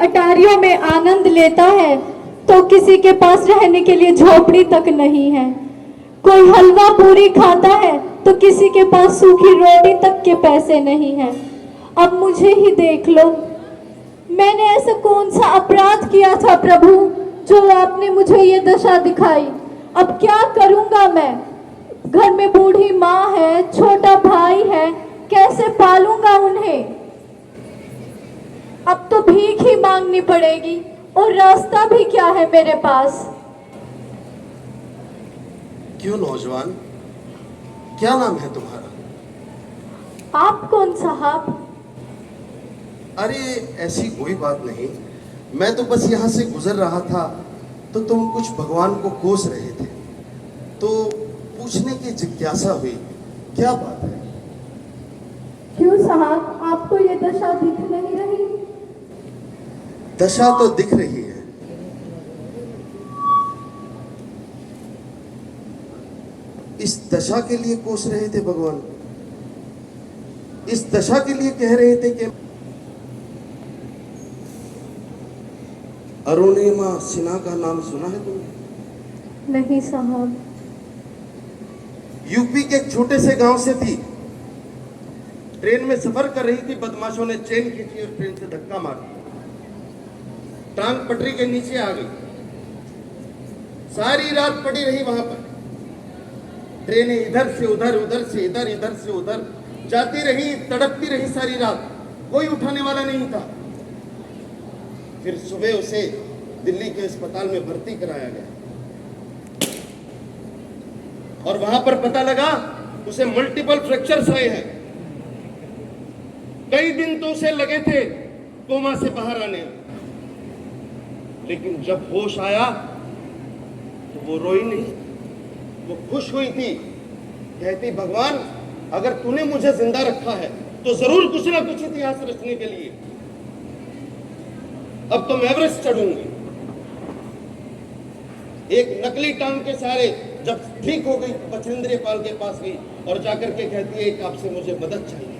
अटारियों में आनंद लेता है तो किसी के पास रहने के लिए झोपड़ी तक नहीं है। कोई हलवा पूरी खाता है तो किसी के पास सूखी रोटी तक के पैसे नहीं हैं। अब मुझे ही देख लो, मैंने ऐसा कौन सा अपराध किया था प्रभु जो आपने मुझे ये दशा दिखाई। अब क्या करूंगा मैं? घर में बूढ़ी माँ है, छोटा भाई है, कैसे पालूंगा उन्हें? अब तो भीख ही मांगनी पड़ेगी और रास्ता भी क्या है मेरे पास। क्यों नौजवान, क्या नाम है तुम्हारा? आप कौन साहब? अरे ऐसी कोई बात नहीं, मैं तो बस यहाँ से गुजर रहा था तो तुम कुछ भगवान को कोस रहे थे तो पूछने की जिज्ञासा हुई, क्या बात है? क्यों साहब, आपको ये दशा दिख नहीं रही? दशा तो दिख रही है। इस दशा के लिए कोस रहे थे भगवान, इस दशा के लिए कह रहे थे कि अरुणिमा सिन्हा का नाम सुना है तुमने? नहीं साहब। यूपी के एक छोटे से गांव से थी, ट्रेन में सफर कर रही थी, बदमाशों ने चेन खींची और ट्रेन से धक्का मार दिया, टांग पटरी के नीचे आ गई, सारी रात पड़ी रही वहां पर। ट्रेनें इधर से उधर, उधर से इधर, इधर से उधर जाती रही, तड़पती रही सारी रात, कोई उठाने वाला नहीं था। फिर सुबह उसे दिल्ली के अस्पताल में भर्ती कराया गया और वहां पर पता लगा उसे मल्टीपल फ्रैक्चर्स हुए हैं। कई दिन तो उसे लगे थे कोमा से बाहर आने, लेकिन जब होश आया तो वो रोई नहीं, वो खुश हुई थी। कहती, भगवान अगर तूने मुझे जिंदा रखा है तो जरूर कुछ ना कुछ इतिहास रचने के लिए अब तो मैं एवरेस्ट चढ़ूंगी। एक नकली टांग के सहारे जब ठीक हो गई, बछेंद्र पाल के पास गई और जाकर के कहती है, एक आपसे मुझे मदद चाहिए।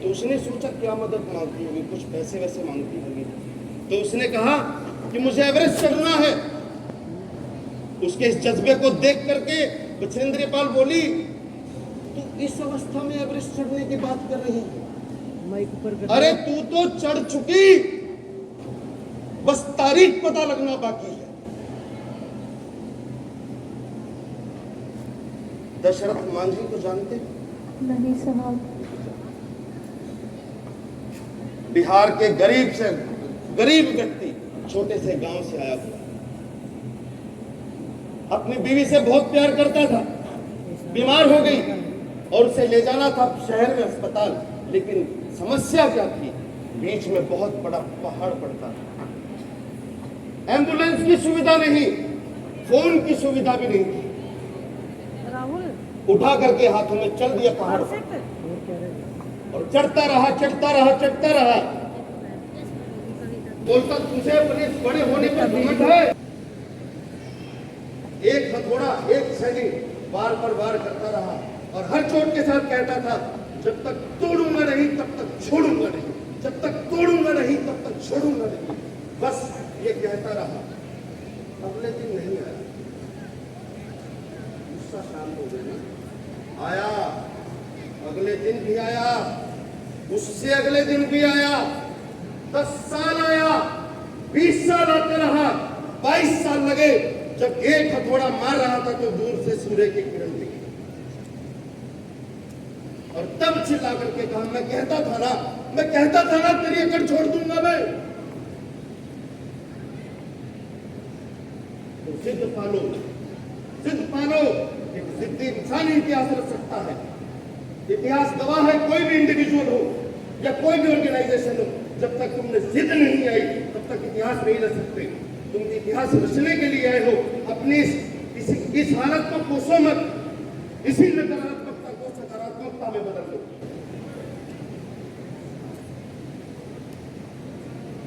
तो उसने सोचा क्या मदद मांगती होगी, कुछ पैसे वैसे मांगती होगी। तो उसने कहा कि मुझे एवरेस्ट चढ़ना है। उसके इस जज्बे को देख करके बछेंद्र पाल बोली, तू इस अवस्था में एवरेस्ट चढ़ने की बात कर रही है? अरे तू तो चढ़ चुकी, बस तारीख पता लगना बाकी है। दशरथ मांझी को जानते? नहीं साहब। बिहार के गरीब से गरीब व्यक्ति, छोटे से गांव से आया हुआ, अपनी बीवी से बहुत प्यार करता था, बीमार हो गई और उसे ले जाना था शहर में अस्पताल, लेकिन समस्या क्या थी, बीच में बहुत बड़ा पहाड़ पड़ता था, एम्बुलेंस की सुविधा नहीं, फोन की सुविधा भी नहीं थी। उठा करके हाथों में चल दिया पहाड़ और चढ़ता रहा, चढ़ता रहा, चढ़ता रहा। बोलता, तुझे अपने बड़े होने पर घमंड है? एक हथौड़ा, एक सैनी बार पर बार करता रहा और हर चोट के साथ कहता था, जब तक तोड़ूंगा नहीं तब तक छोड़ूंगा नहीं, जब तक तोड़ूंगा नहीं तब तक छोड़ूंगा नहीं। बस ये कहता रहा। अगले दिन नहीं आया, गुस्सा शांत हो गया। आया, अगले दिन भी आया, उससे अगले दिन भी आया, 10 साल आया, 20 साल आता रहा, 22 साल लगे। जब एक हथौड़ा मार रहा था तो दूर से सूर्य की किरण दिखी और तब चिल्ला करके कहा, मैं कहता था ना तेरी अकड़ छोड़ दूंगा मैं। तो जिद पालो, एक जिद्दी इंसान ही इतिहास रच सकता है। इतिहास गवाह है, कोई भी इंडिविजुअल हो या कोई भी ऑर्गेनाइजेशन हो, जब तक तुमने जिद नहीं आई तब तक इतिहास नहीं रच सकते। तुम इतिहास रचने के लिए आए हो, अपनी इस हालत को कोसो मत, इसी नकारात्मकता को सकारात्मकता में बदल दो।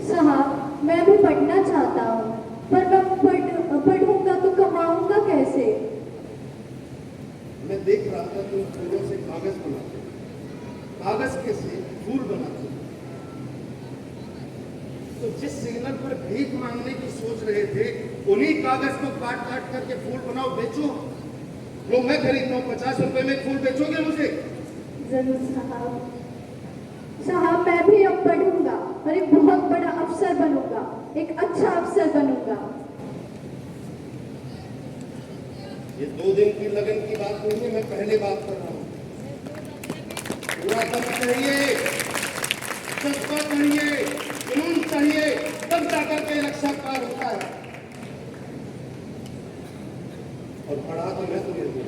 साहब, मैं भी पढ़ना चाहता हूँ, पर मैं पढ़ूंगा तो कमाऊंगा कैसे? मैं देख रहा था तुम फूलों से कागज बनाते, कागज के से फूल बनाते, तो जिस सिग्नल पर भीख मांगने की सोच रहे थे, उन्हीं कागज को काट काट करके फूल बनाओ, बेचो। वो मैं खरीदता हूँ, 50 रुपए में फूल बेचोगे मुझे? जरूर साहब। साहब मैं भी अब पढ़ूंगा और एक बहुत बड़ा अफसर बनूंगा, एक अच्छा अफसर बनूंगा। ये 2 दिन की लगन की बात नहीं है, मैं पहले बात कर रहा हूँ। पूरा दम चाहिए, जज्बा चाहिए, जुनून चाहिए, तब जाकर के रक्षा पार होता है। और पढ़ा तो मैं तुम्हें दूँ,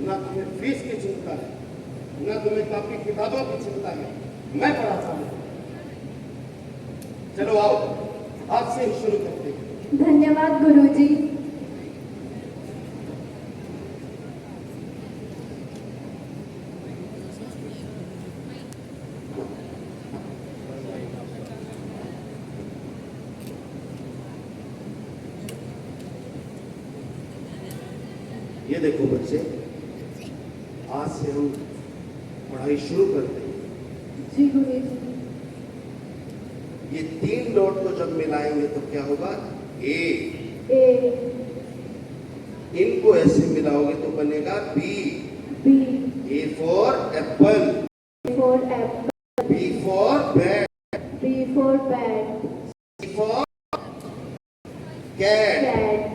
ना तुम्हें फीस की चिंता है, ना तुम्हें कापी किताबों की चिंता है, मैं पढ़ाता हूँ। चलो आओ, आज से ही शुरू करते हैं। धन्यवाद गुरुजी। ये देखो बच्चे, आज से हम पढ़ाई शुरू करते हैं। जी गुरुजी। ये 3 डॉट को जब मिलाएंगे तो क्या होगा? ए। ए। इनको ऐसे मिलाओगे तो बनेगा B. B. A for apple. For apple. B for bat. B for bat. C for cat. Cat.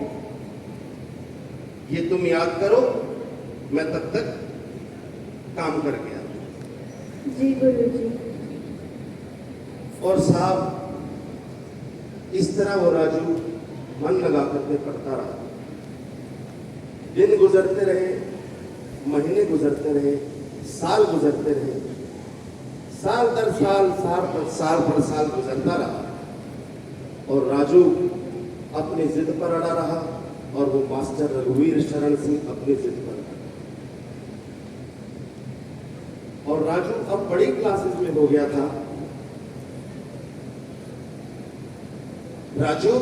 ये तुम याद करो, मैं तब तक काम कर गया। जी गुरुजी। और साहब, इस तरह वो राजू मन लगा करके पढ़ता रहा। दिन गुजरते रहे, महीने गुजरते रहे, साल गुजरते रहे, साल दर साल, साल पर साल गुजरता रहा। और राजू अपनी जिद पर अड़ा रहा और वो मास्टर रघुवीर शरण सिंह अपनी जिद पर अड़ा। और राजू अब बड़ी क्लासेस में हो गया था। राजू।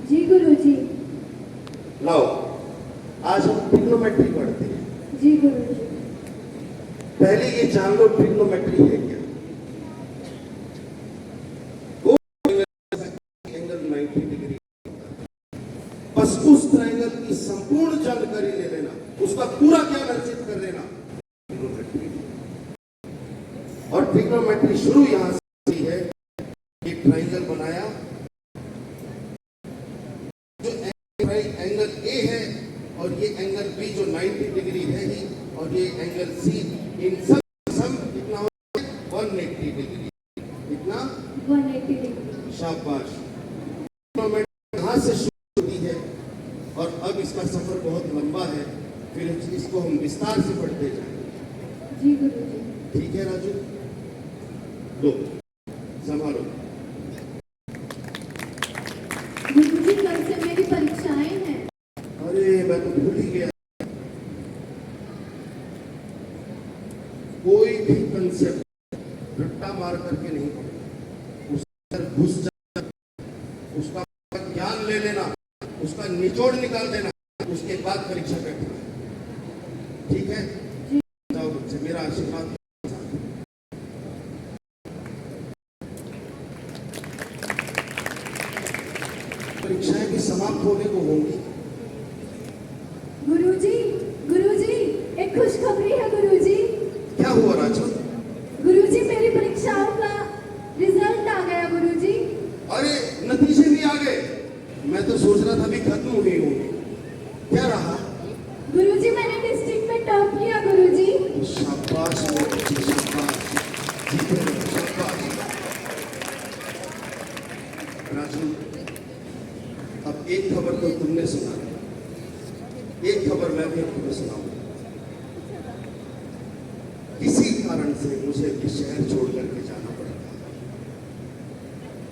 जी गुरुजी। लाओ, आज हम ट्रिग्नोमेट्री पढ़ते हैं। जी गुरुजी। पहले ये जान लो ट्रिग्नोमेट्री है क्या। एंगल 90 डिग्री, बस उस ट्रायंगल की संपूर्ण जानकारी ले लेना, उसका पूरा ज्ञान अर्जित कर लेना। ट्रिग्नोमेट्री। और ट्रिग्नोमेट्री शुरू यहां से है। ये ट्रायंगल बनाया, जो एंगल ए है और ये एंगल बी जो 90 डिग्री है ही, और ये एंगल सी, इन सब सम कितना हो? 180 डिग्री। कितना? 180 डिग्री। शाबाश। यहां से शुरू होती है और अब इसका सफर बहुत लंबा है, फिर इसको हम विस्तार से पढ़ते जाएंगे। जी गुरुजी। ठीक है राजू, लो संभालो। गुरुजी कल से मेरी परीक्षाएं हैं। अरे मैं तो भूल ही गया। कोई भी कंसेप्ट रट्टा मार करके नहीं पढ़ना, उसके अंदर घुस जाना, उसका ज्ञान ले लेना, उसका निचोड़ निकाल देना, उसके बाद परीक्षा बैठना। ठीक है? जाओ बच्चे, मेरा आशीर्वाद। परीक्षाएं भी समाप्त होने को होंगी। गुरुजी, गुरुजी, एक खुशखबरी है गुरुजी। क्या हुआ राजू? गुरुजी मेरी परीक्षाओं का रिजल्ट आ गया गुरुजी। अरे नतीजे भी आ गए? मैं तो सोच रहा था अभी खत्म हुई होंगी। क्या रहा? गुरुजी मैंने डिस्ट्रिक्ट में टॉप किया गुरुजी। शाबाश मेरे बच्चे, शाबाश। जीते रहो, शाबाश। राजू, अब एक खबर तो तुमने सुना, एक खबर मैं भी तुम्हें सुनाऊंगा। किसी कारण से मुझे भी शहर छोड़ करके जाना पड़ेगा।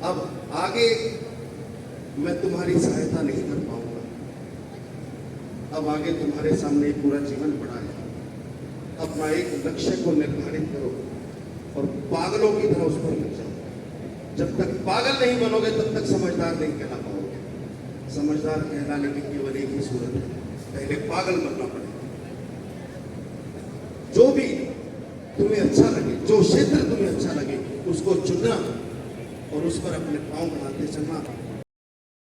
अब आगे मैं तुम्हारी सहायता नहीं कर पाऊंगा। अब आगे तुम्हारे सामने पूरा जीवन पड़ा है। अपना एक लक्ष्य को निर्धारित करो और पागलों की तरह उस पर लग जाओ। जब तक पागल नहीं बनोगे तब तक समझदार नहीं कहला पाओगे। समझदार कहलाने की केवल एक ही सूरत है, पहले पागल बनना पड़ेगा। जो भी तुम्हें अच्छा लगे, जो क्षेत्र तुम्हें अच्छा लगे, उसके उसको चुनना और उस पर अपने पाँव बनाते चलना